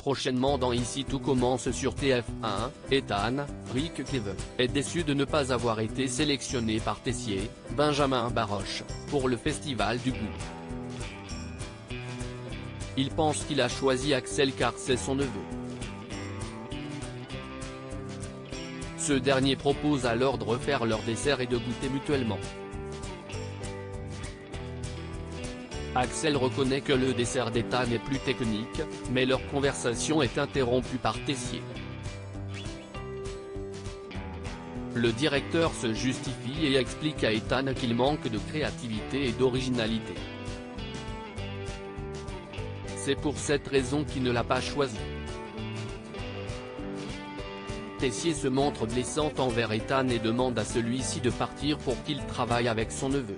prochainement dans Ici tout commence sur TF1, Ethan, Rick Kevin, est déçu de ne pas avoir été sélectionné par Tessier, Benjamin Baroche, pour le Festival du Goût. Il pense qu'il a choisi Axel car c'est son neveu. Ce dernier propose alors de refaire leur dessert et de goûter mutuellement. Axel reconnaît que le dessert d'Ethan est plus technique, mais leur conversation est interrompue par Tessier. Le directeur se justifie et explique à Ethan qu'il manque de créativité et d'originalité. C'est pour cette raison qu'il ne l'a pas choisi. Tessier se montre blessant envers Ethan et demande à celui-ci de partir pour qu'il travaille avec son neveu.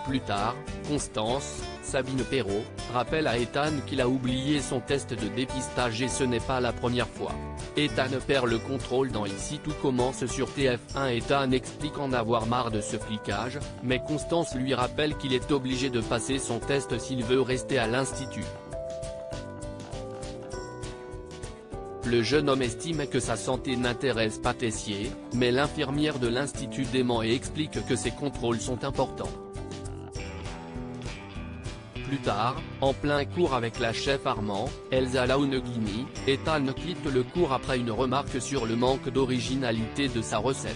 Plus tard, Constance, Sabine Perrault, rappelle à Ethan qu'il a oublié son test de dépistage et ce n'est pas la première fois. Ethan perd le contrôle dans Ici tout commence sur TF1. Ethan explique en avoir marre de ce flicage, mais Constance lui rappelle qu'il est obligé de passer son test s'il veut rester à l'institut. Le jeune homme estime que sa santé n'intéresse pas Tessier, mais l'infirmière de l'institut dément et explique que ses contrôles sont importants. Plus tard, en plein cours avec la chef Armand, Elsa Launeghini, Ethan quitte le cours après une remarque sur le manque d'originalité de sa recette.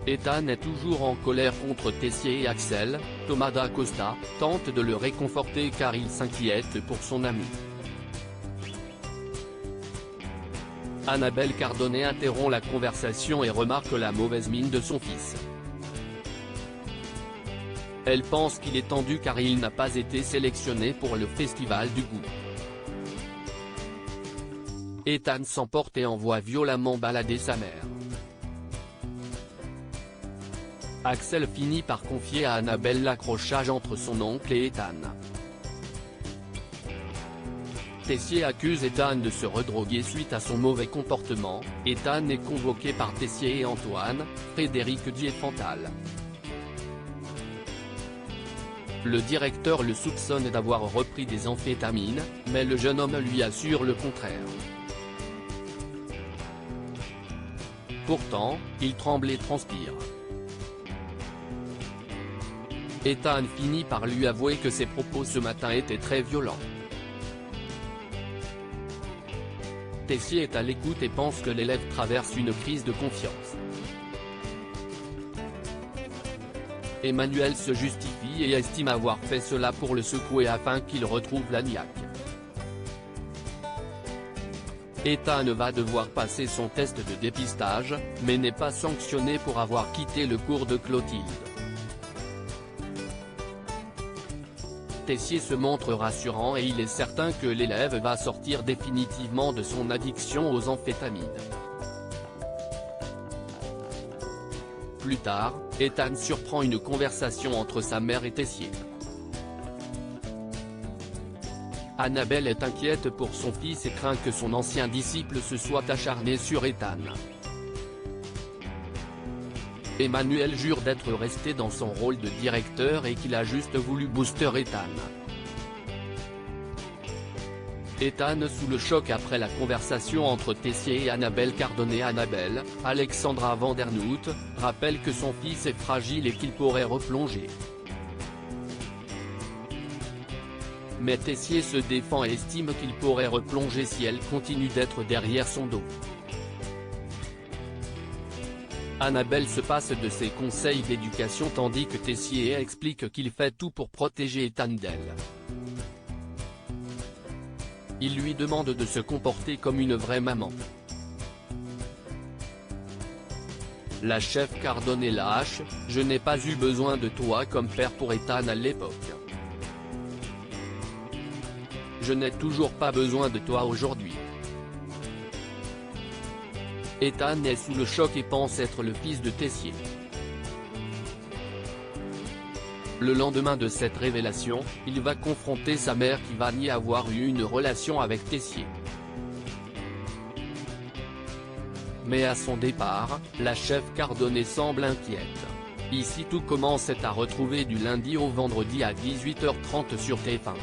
Ethan est toujours en colère contre Tessier et Axel. Thomas Dacosta tente de le réconforter car il s'inquiète pour son ami. Annabelle Cardonnet interrompt la conversation et remarque la mauvaise mine de son fils. Elle pense qu'il est tendu car il n'a pas été sélectionné pour le Festival du Goût. Ethan s'emporte et envoie violemment balader sa mère. Axel finit par confier à Annabelle l'accrochage entre son oncle et Ethan. Tessier accuse Ethan de se redroguer suite à son mauvais comportement. Ethan est convoqué par Tessier et Antoine, Frédéric Diefenthal. Le directeur le soupçonne d'avoir repris des amphétamines, mais le jeune homme lui assure le contraire. Pourtant, il tremble et transpire. Ethan finit par lui avouer que ses propos ce matin étaient très violents. Tessier est à l'écoute et pense que l'élève traverse une crise de confiance. Emmanuel se justifie et estime avoir fait cela pour le secouer afin qu'il retrouve la niaque. Ethan va devoir passer son test de dépistage, mais n'est pas sanctionné pour avoir quitté le cours de Clotilde. Tessier se montre rassurant et il est certain que l'élève va sortir définitivement de son addiction aux amphétamines. Plus tard, Ethan surprend une conversation entre sa mère et Tessier. Annabelle est inquiète pour son fils et craint que son ancien disciple se soit acharné sur Ethan. Emmanuel jure d'être resté dans son rôle de directeur et qu'il a juste voulu booster Ethan. Ethan sous le choc après la conversation entre Tessier et Annabelle Cardonnet. Annabelle, Alexandra Vandernoot, rappelle que son fils est fragile et qu'il pourrait replonger. Mais Tessier se défend et estime qu'il pourrait replonger si elle continue d'être derrière son dos. Annabelle se passe de ses conseils d'éducation tandis que Tessier explique qu'il fait tout pour protéger Ethan d'elle. Il lui demande de se comporter comme une vraie maman. La chef Cardonnet lâche, « Je n'ai pas eu besoin de toi comme père pour Ethan à l'époque. Je n'ai toujours pas besoin de toi aujourd'hui. » Ethan est sous le choc et pense être le fils de Tessier. Le lendemain de cette révélation, il va confronter sa mère qui va nier avoir eu une relation avec Tessier. Mais à son départ, la chef Cardonnet semble inquiète. Ici tout commence à retrouver du lundi au vendredi à 18h30 sur TF1.